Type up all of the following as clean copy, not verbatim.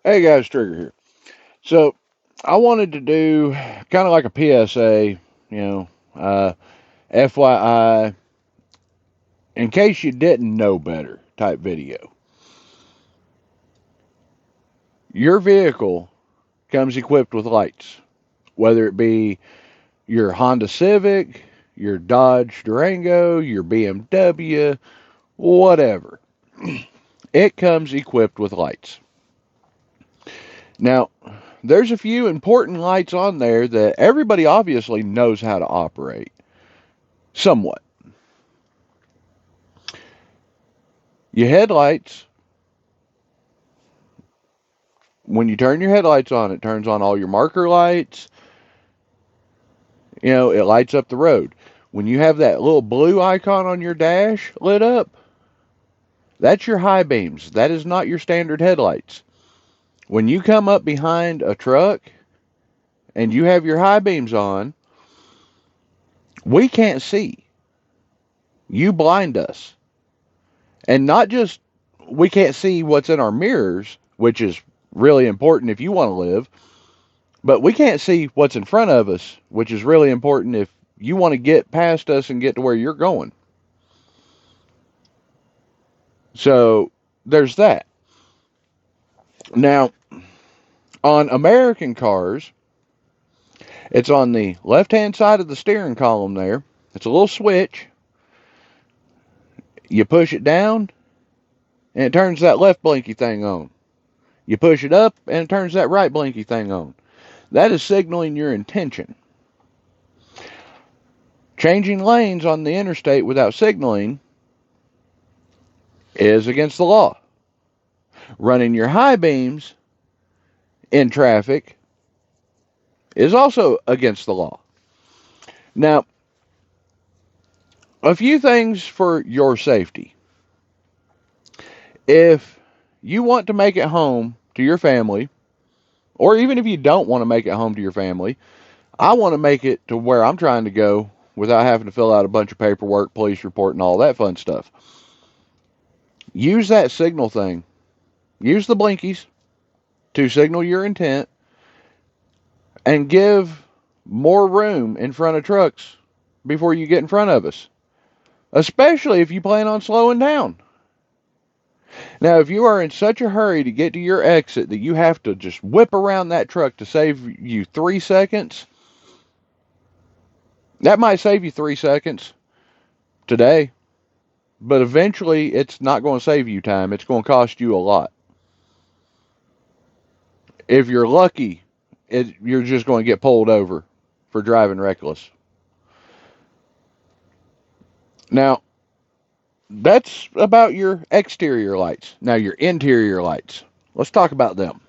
Hey guys, Trigger here. So I wanted to do kind of like a PSA, FYI, in case you didn't know better type video. Your vehicle comes equipped with lights, whether it be your Honda Civic, your Dodge Durango, your BMW, whatever. It comes equipped with lights. Now, there's a few important lights on there that everybody obviously knows how to operate somewhat. Your headlights, when you turn your headlights on, it turns on all your marker lights. It lights up the road. When you have that little blue icon on your dash lit up, that's your high beams. That is not your standard headlights. When you come up behind a truck and you have your high beams on, we can't see. You blind us. And not just we can't see what's in our mirrors, which is really important if you want to live, but we can't see what's in front of us, which is really important if you want to get past us and get to where you're going. So there's that. Now, on American cars, it's on the left hand side of the steering column there. It's a little switch. You push it down, and it turns that left blinky thing on. You push it up, and it turns that right blinky thing on. That is signaling your intention. Changing lanes on the interstate without signaling is against the law. Running your high beams in traffic is also against the law. Now, a few things for your safety. If you want to make it home to your family, or even if you don't want to make it home to your family, I want to make it to where I'm trying to go without having to fill out a bunch of paperwork, police report, and all that fun stuff. Use that signal thing. Use the blinkies to signal your intent and give more room in front of trucks before you get in front of us, especially if you plan on slowing down. Now, if you are in such a hurry to get to your exit that you have to just whip around that truck to save you 3 seconds, that might save you 3 seconds today, but eventually it's not going to save you time. It's going to cost you a lot. If you're lucky, you're just going to get pulled over for driving reckless. Now, that's about your exterior lights. Now, your interior lights. Let's talk about them.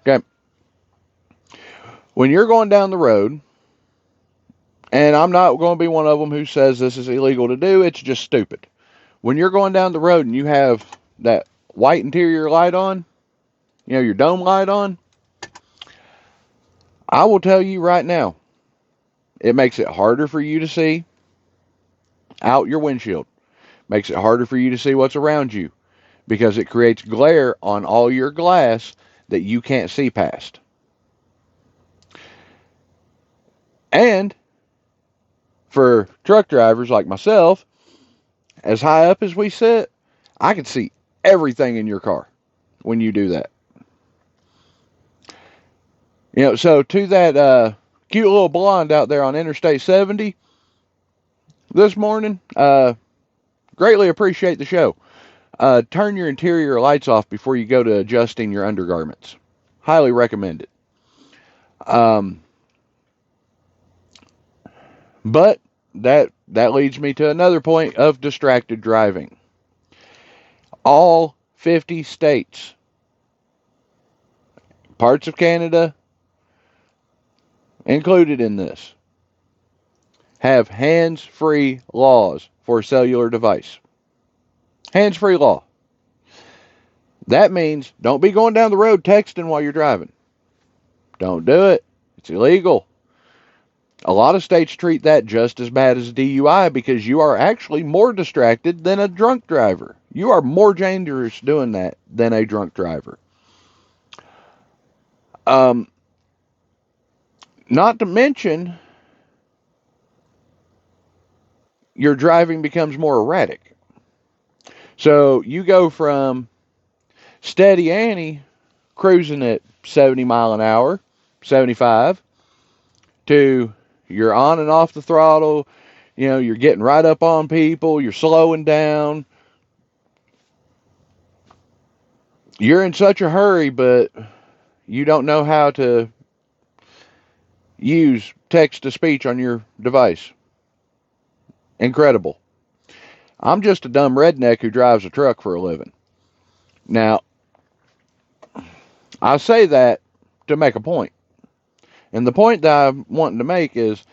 Okay. When you're going down the road, and I'm not going to be one of them who says this is illegal to do, it's just stupid. When you're going down the road and you have that white interior light on, your dome light on, I will tell you right now, it makes it harder for you to see out your windshield. Makes it harder for you to see what's around you because it creates glare on all your glass that you can't see past. And for truck drivers like myself, as high up as we sit, I can see everything in your car when you do that. So to that cute little blonde out there on Interstate 70 this morning, greatly appreciate the show. Turn your interior lights off before you go to adjusting your undergarments. Highly recommend it. But that leads me to another point of distracted driving. All 50 states, parts of Canada included in this, have hands-free laws for a cellular device. Hands-free law. That means don't be going down the road texting while you're driving. Don't do it. It's illegal. A lot of states treat that just as bad as DUI because you are actually more distracted than a drunk driver. You are more dangerous doing that than a drunk driver. Um, Not to mention, your driving becomes more erratic. So you go from steady Annie cruising at 70 mile an hour, 75, to you're on and off the throttle, you're getting right up on people, you're slowing down. You're in such a hurry, but you don't know how to use text to speech on your device. Incredible. I'm just a dumb redneck who drives a truck for a living. Now, I say that to make a point. And the point that I'm wanting to make is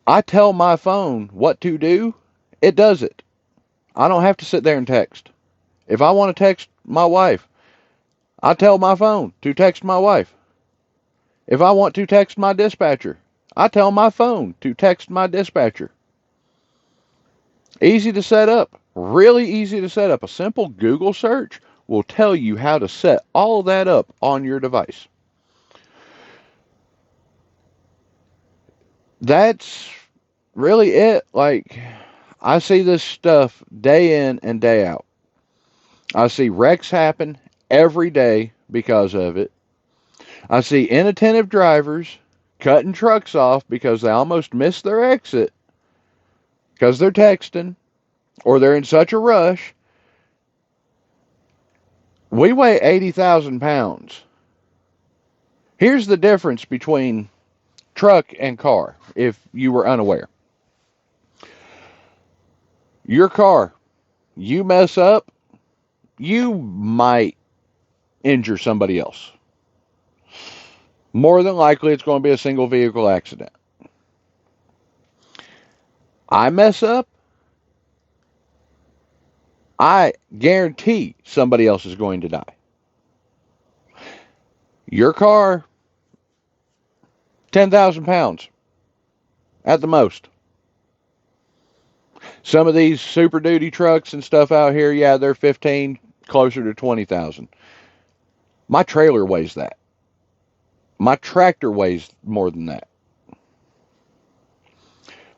I tell my phone what to do, it does it. I don't have to sit there and text. If I want to text my wife, I tell my phone to text my wife. If I want to text my dispatcher, I tell my phone to text my dispatcher. Easy to set up. Really easy to set up. A simple Google search will tell you how to set all that up on your device. That's really it. Like, I see this stuff day in and day out. I see wrecks happen every day because of it. I see inattentive drivers cutting trucks off because they almost miss their exit because they're texting or they're in such a rush. We weigh 80,000 pounds. Here's the difference between truck and car, if you were unaware. Your car, you mess up, you might injure somebody else. More than likely, it's going to be a single vehicle accident. I mess up, I guarantee somebody else is going to die. Your car, 10,000 pounds at the most. Some of these Super Duty trucks and stuff out here, yeah, they're 15, closer to 20,000. My trailer weighs that. My tractor weighs more than that.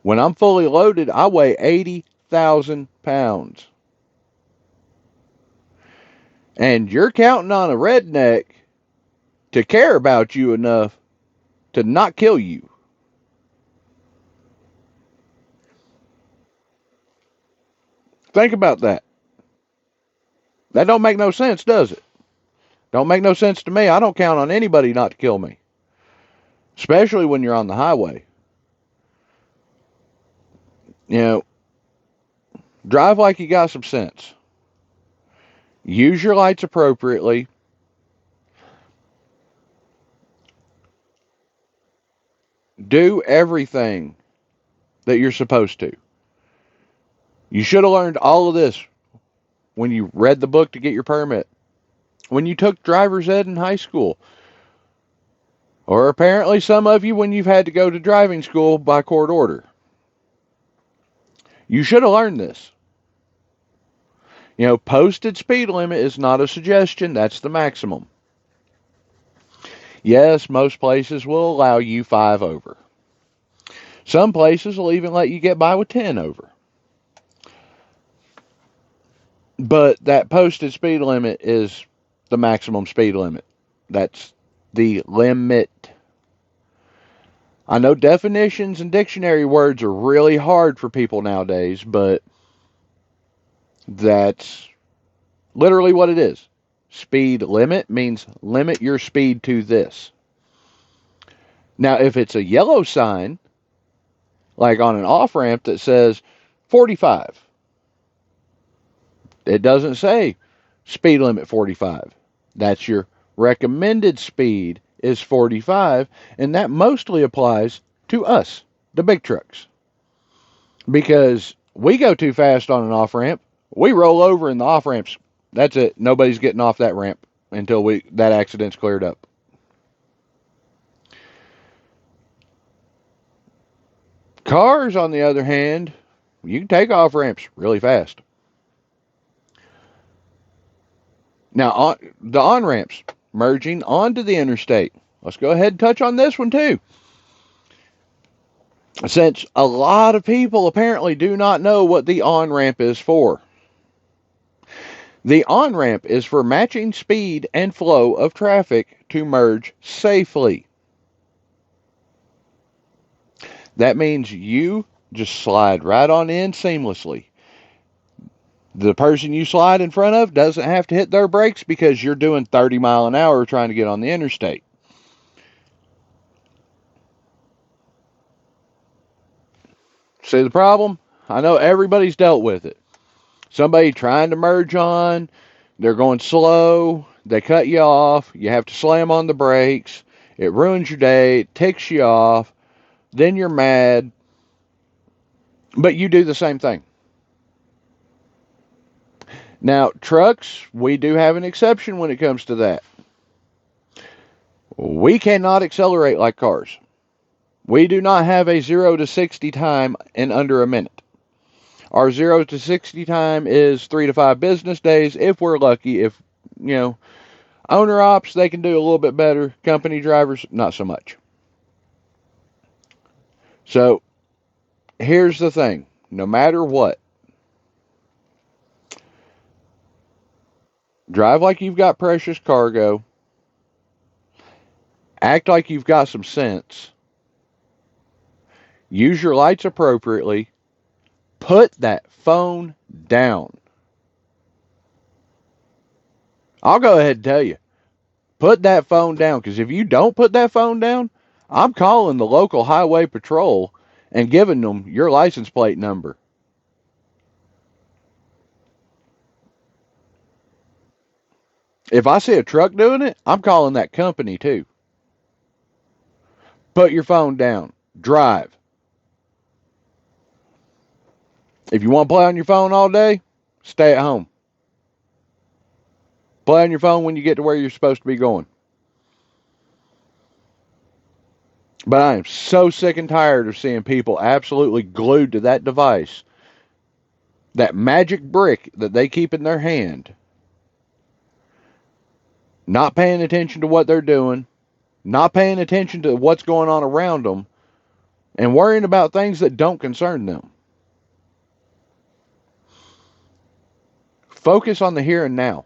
When I'm fully loaded, I weigh 80,000 pounds. And you're counting on a redneck to care about you enough to not kill you. Think about that. That don't make no sense, does it? Don't make no sense to me. I don't count on anybody not to kill me. Especially when you're on the highway. You know, drive like you got some sense. Use your lights appropriately. Do everything that you're supposed to. You should have learned all of this when you read the book to get your permit. When you took driver's ed in high school. Or apparently some of you when you've had to go to driving school by court order. You should have learned this. Posted speed limit is not a suggestion. That's the maximum. Yes, most places will allow you 5 over. Some places will even let you get by with 10 over. But that posted speed limit is the maximum speed limit. That's the limit. I know definitions and dictionary words are really hard for people nowadays, but that's literally what it is. Speed limit means limit your speed to this. Now, if it's a yellow sign, like on an off-ramp that says 45, it doesn't say speed limit 45. That's your recommended speed is 45, and that mostly applies to us, the big trucks. Because we go too fast on an off-ramp, we roll over in the off-ramps. That's it. Nobody's getting off that ramp until that accident's cleared up. Cars, on the other hand, you can take off ramps really fast. Now, the on ramps, merging onto the interstate. Let's go ahead and touch on this one too. Since a lot of people apparently do not know what the on-ramp is for. The on-ramp is for matching speed and flow of traffic to merge safely. That means you just slide right on in seamlessly. The person you slide in front of doesn't have to hit their brakes because you're doing 30 miles an hour trying to get on the interstate. See the problem? I know everybody's dealt with it. Somebody trying to merge on, they're going slow, they cut you off, you have to slam on the brakes, it ruins your day, it ticks you off, then you're mad, but you do the same thing. Now, trucks, we do have an exception when it comes to that. We cannot accelerate like cars. We do not have a 0 to 60 time in under a minute. Our 0 to 60 time is 3 to 5 business days if we're lucky. If, owner ops, they can do a little bit better. Company drivers, not so much. So, here's the thing. No matter what, drive like you've got precious cargo. Act like you've got some sense. Use your lights appropriately. Put that phone down. I'll go ahead and tell you. Put that phone down, because if you don't put that phone down, I'm calling the local highway patrol and giving them your license plate number. If I see a truck doing it, I'm calling that company too. Put your phone down. Drive. If you want to play on your phone all day, stay at home. Play on your phone when you get to where you're supposed to be going. But I am so sick and tired of seeing people absolutely glued to that device, that magic brick that they keep in their hand, not paying attention to what they're doing, not paying attention to what's going on around them, and worrying about things that don't concern them. Focus on the here and now.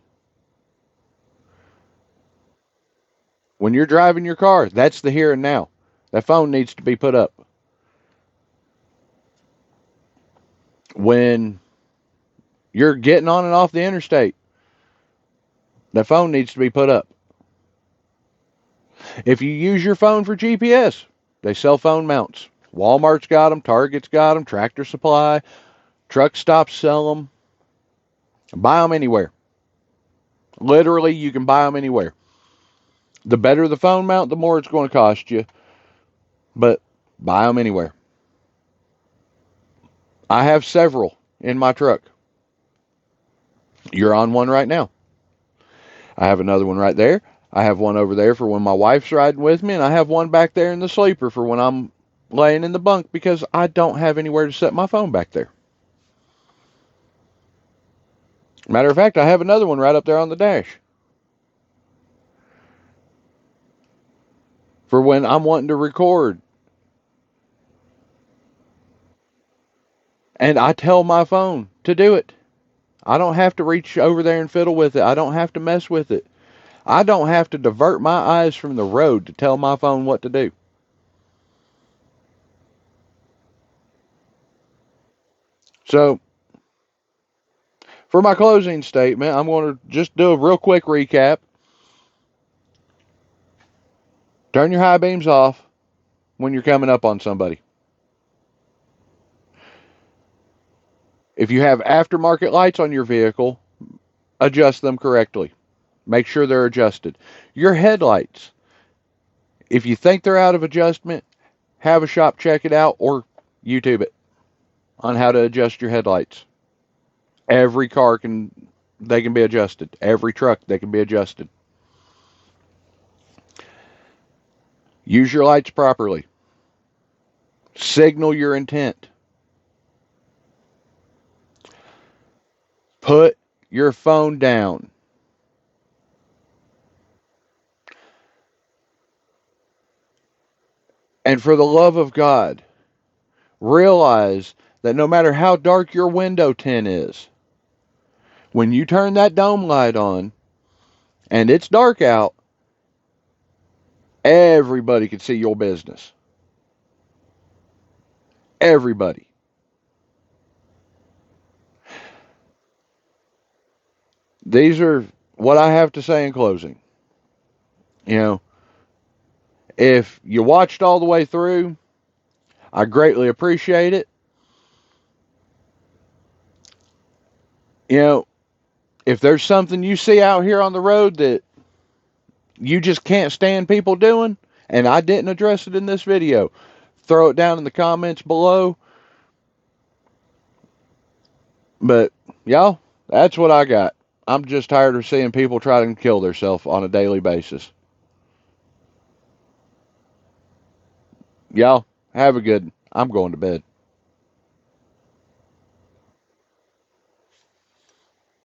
When you're driving your car, that's the here and now. That phone needs to be put up. When you're getting on and off the interstate, that phone needs to be put up. If you use your phone for GPS, they sell phone mounts. Walmart's got them, Target's got them, Tractor Supply, truck stops sell them. Buy them anywhere. Literally, you can buy them anywhere. The better the phone mount, the more it's going to cost you. But buy them anywhere. I have several in my truck. You're on one right now. I have another one right there. I have one over there for when my wife's riding with me, and I have one back there in the sleeper for when I'm laying in the bunk because I don't have anywhere to set my phone back there. Matter of fact, I have another one right up there on the dash for when I'm wanting to record. And I tell my phone to do it. I don't have to reach over there and fiddle with it. I don't have to mess with it. I don't have to divert my eyes from the road to tell my phone what to do. So, for my closing statement, I'm going to just do a real quick recap. Turn your high beams off when you're coming up on somebody. If you have aftermarket lights on your vehicle, adjust them correctly. Make sure they're adjusted. Your headlights, if you think they're out of adjustment, have a shop check it out or YouTube it on how to adjust your headlights. Every car they can be adjusted. Every truck, they can be adjusted. Use your lights properly. Signal your intent. Put your phone down. And for the love of God, realize that no matter how dark your window tint is, when you turn that dome light on and it's dark out, everybody can see your business. Everybody. These are what I have to say in closing. You know, if you watched all the way through, I greatly appreciate it. You know, if there's something you see out here on the road that you just can't stand people doing, and I didn't address it in this video, throw it down in the comments below. But, y'all, that's what I got. I'm just tired of seeing people try to kill themselves on a daily basis. Y'all, have a good one. I'm going to bed.